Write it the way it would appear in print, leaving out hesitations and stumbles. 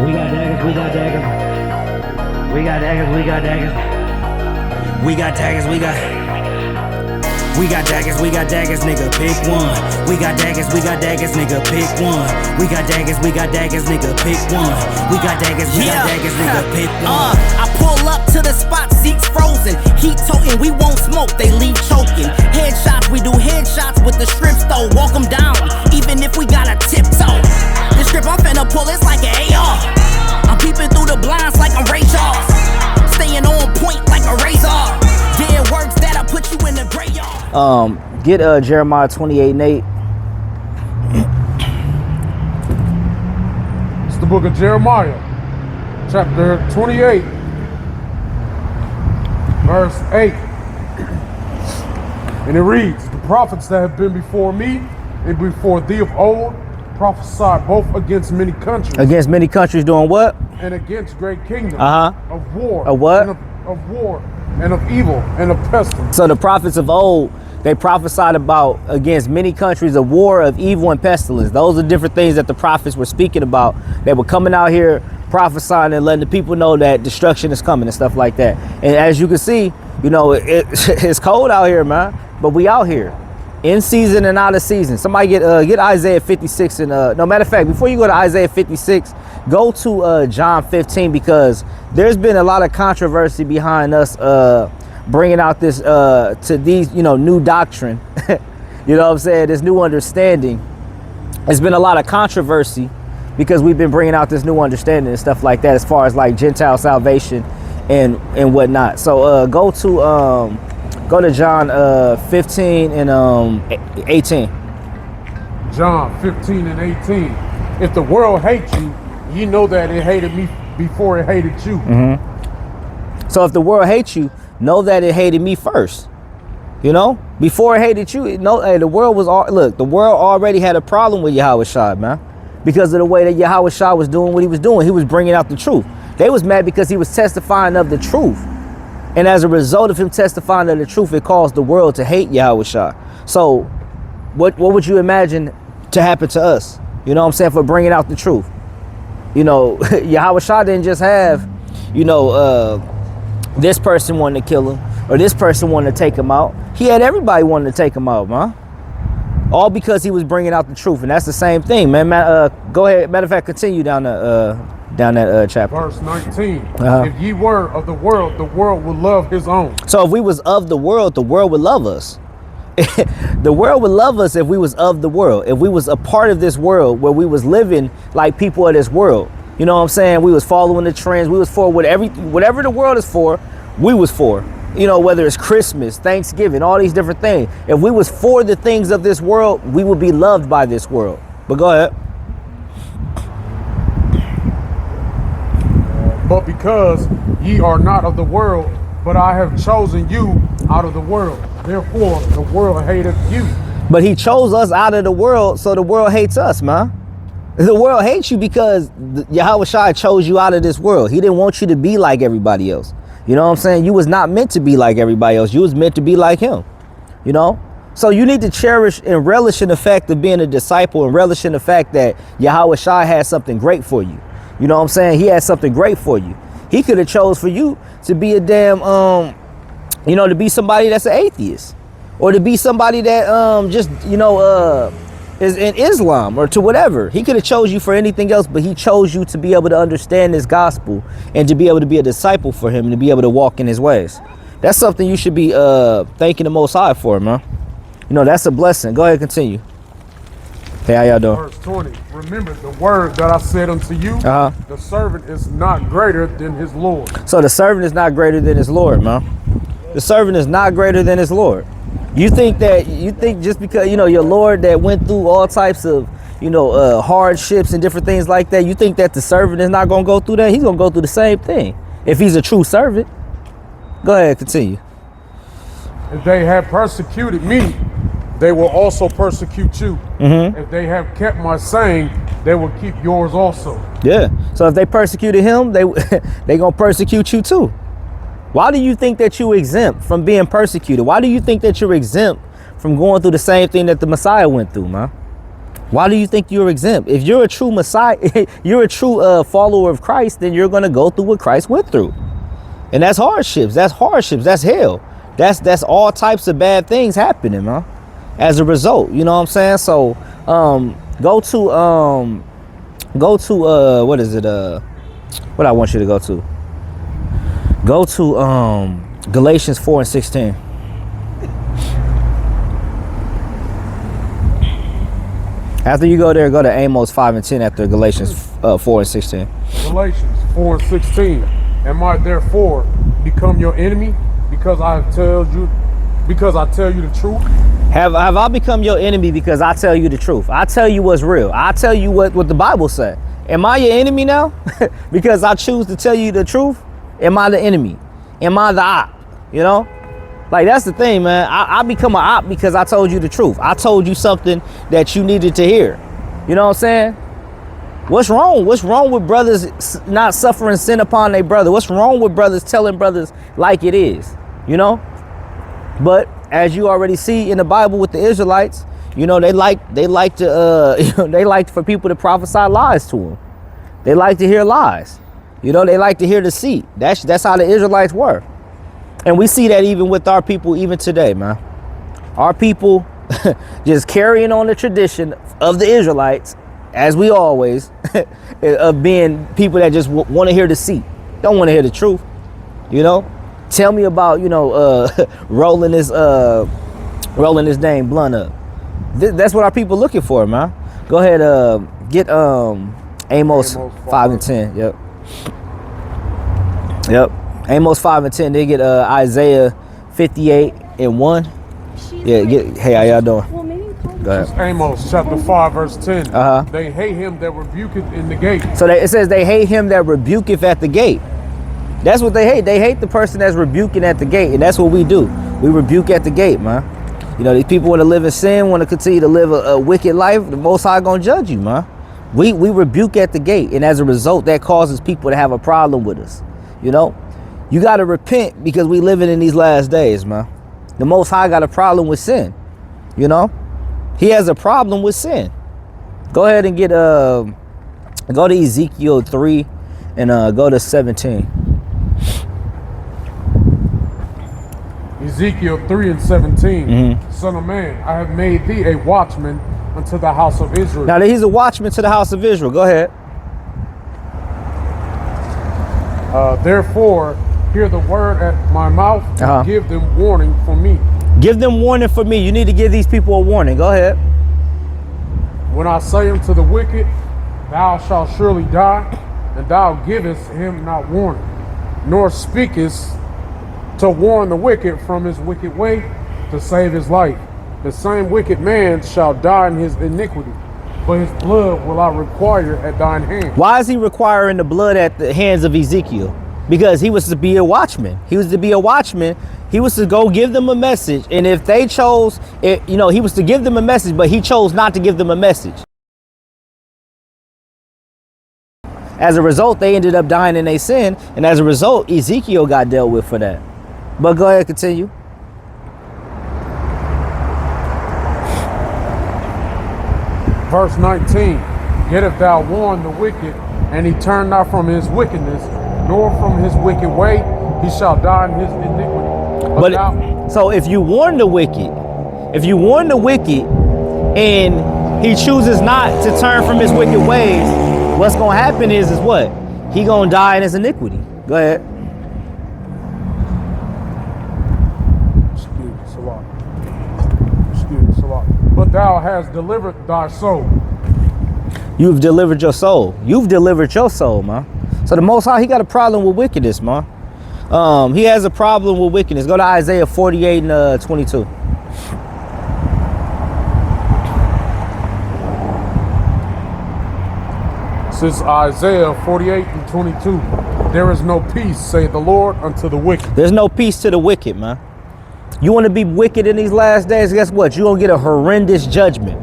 We got daggers, we got daggers. We got daggers, we got daggers. We got daggers, we got daggers, we got daggers, nigga, pick one. We got daggers, nigga, pick one. We got daggers, nigga, pick one. We got daggers, nigga, pick one. I pull up to the spot, seats frozen. Heat toting, we won't smoke, they leave choking. Headshots, we do headshots with the strips though. Walk them down, even if we got a tiptoe. The strip I'm finna pull, it's like an AR. I'm peeping through the blinds like I'm Ray Charles. Staying on point like a razor. Dead words that'll put you in the graveyard. Get Jeremiah 28:8. It's the book of Jeremiah, chapter 28, verse 8. And it reads, the prophets that have been before me and before thee of old prophesied both against many countries. Against many countries doing what? And against great kingdoms. Uh-huh. Of war. Of what? And of war and of evil and of pestilence. So the prophets of old, they prophesied about against many countries of war, of evil, and pestilence. Those are different things that the prophets were speaking about. They were coming out here prophesying and letting the people know that destruction is coming and stuff like that. And as you can see, you know, it's cold out here, man. But we out here, in season and out of season. Somebody get Isaiah 56 and no, matter of fact, before you go to Isaiah 56, go to John 15, because there's been a lot of controversy behind us bringing out this to these, you know, new doctrine. You know what I'm saying? This new understanding. There's been a lot of controversy because we've been bringing out this new understanding and stuff like that, as far as like Gentile salvation and whatnot. So go to John 15 and 18. John 15 and 18. If the world hates you, you know that it hated me before it hated you. Mm-hmm. So if the world hates you, know that it hated me first. You know, before it hated you, hey, the world was look. The world already had a problem with Yahushua, man, because of the way that Yahushua was doing what he was doing. He was bringing out the truth. They was mad because he was testifying of the truth. And as a result of him testifying of the truth, it caused the world to hate Yahushua. So what would you imagine to happen to us? You know what I'm saying? For bringing out the truth. You know, Yahushua didn't just have, you know, this person wanted to kill him or this person wanted to take him out. He had everybody wanting to take him out, man. All because he was bringing out the truth. And that's the same thing, man. Go ahead. Matter of fact, continue down that chapter. Verse 19. If ye were of the world would love his own. So if we was of the world would love us. The world would love us if we was of the world. If we was a part of this world, where we was living like people of this world. You know what I'm saying? We was following the trends. We was for whatever the world is for, we was for. You know, whether it's Christmas, Thanksgiving, all these different things. If we was for the things of this world, we would be loved by this world. But go ahead. But because ye are not of the world, but I have chosen you out of the world. Therefore, the world hateth you. But he chose us out of the world, so the world hates us, man. The world hates you because Yahushua chose you out of this world. He didn't want you to be like everybody else. You know what I'm saying? You was not meant to be like everybody else. You was meant to be like him, you know? So you need to cherish and relish in the fact of being a disciple, and relish in the fact that Yahushua has something great for you. You know what I'm saying? He has something great for you. He could have chose for you to be a damn, you know, to be somebody that's an atheist, or to be somebody that just, you know, is in Islam, or to whatever. He could have chose you for anything else, but he chose you to be able to understand this gospel and to be able to be a disciple for him and to be able to walk in his ways. That's something you should be thanking the Most High for, man. You know, that's a blessing. Go ahead, continue. Hey, how y'all doing? Verse 20. Remember the word that I said unto you. The servant is not greater than his Lord. So the servant is not greater than his Lord, man. The servant is not greater than his Lord. You think just because, you know, your Lord that went through all types of, you know, hardships and different things like that, you think that the servant is not going to go through that? He's going to go through the same thing if he's a true servant. Go ahead, continue. If they have persecuted me, they will also persecute you. Mm-hmm. If they have kept my saying, they will keep yours also. Yeah. So if they persecuted him, they going to persecute you too. Why do you think that you exempt from being persecuted? Why do you think that you're exempt from going through the same thing that the Messiah went through, man? Why do you think you're exempt? If you're a true Messiah, you're a true follower of Christ, then you're going to go through what Christ went through. And that's hardships. That's hell. That's all types of bad things happening, man, as a result. You know what I'm saying? So go to what is it? What I want you to go to? Go to Galatians 4:16. After you go there, go to Amos 5:10 after Galatians 4:16. Galatians 4:16. Am I therefore become your enemy because I tell you the truth? Have I become your enemy because I tell you the truth? I tell you what's real. I tell you what the Bible said. Am I your enemy now? Because I choose to tell you the truth? Am I the enemy? Am I the op? You know? Like, that's the thing, man. I become an op because I told you the truth. I told you something that you needed to hear. You know what I'm saying? What's wrong? What's wrong with brothers not suffering sin upon their brother? What's wrong with brothers telling brothers like it is? You know? But as you already see in the Bible with the Israelites, you know, they like to they like for people to prophesy lies to them. They like to hear lies. You know, they like to hear deceit. That's how the Israelites were. And we see that even with our people even today, man. Our people just carrying on the tradition of the Israelites, as we always, of being people that just want to hear deceit. Don't want to hear the truth. You know? Tell me about, you know, rolling this dang blunt up. That's what our people looking for, man. Go ahead, get Amos 5:10. Yep. Amos 5:10. They get Isaiah 58:1. Yeah. Hey, how y'all doing? Well, maybe Go ahead. Amos chapter 5 verse 10. Uh-huh. They hate him that rebuketh in the gate. So it says they hate him that rebuketh at the gate. That's what they hate. They hate the person that's rebuking at the gate, and that's what we do. We rebuke at the gate, man. You know, these people want to live in sin, want to continue to live a wicked life. The Most High gonna judge you, man. We rebuke at the gate, and as a result, that causes people to have a problem with us. You know, you got to repent because we living in these last days, man. The Most High got a problem with sin. You know, He has a problem with sin. Go ahead and go to Ezekiel 3 and go to 17. Ezekiel 3:17. Mm-hmm. Son of man, I have made thee a watchman unto the house of Israel. Now he's a watchman to the house of Israel. Go ahead. Therefore, hear the word at my mouth and give them warning for me. Give them warning for me. You need to give these people a warning. Go ahead. When I say unto the wicked, thou shalt surely die, and thou givest him not warning, nor speakest to warn the wicked from his wicked way, to save his life. The same wicked man shall die in his iniquity, but his blood will I require at thine hand. Why is he requiring the blood at the hands of Ezekiel? Because he was to be a watchman. He was to be a watchman. He was to go give them a message. And if they chose, you know, he was to give them a message, but he chose not to give them a message. As a result, they ended up dying in their sin. And as a result, Ezekiel got dealt with for that. But go ahead, continue. Verse 19, yet if thou warn the wicked, and he turn not from his wickedness, nor from his wicked way, he shall die in his iniquity. So if you warn the wicked, and he chooses not to turn from his wicked ways, what's going to happen is what? He going to die in his iniquity. Go ahead. But thou hast delivered thy soul. You've delivered your soul. You've delivered your soul, man. So the Most High, he got a problem with wickedness, man. He has a problem with wickedness. Go to Isaiah 48 and 22. Since Isaiah 48 and 22, there is no peace, saith the Lord, unto the wicked. There's no peace to the wicked, man. You want to be wicked in these last days, guess what? You're going to get a horrendous judgment.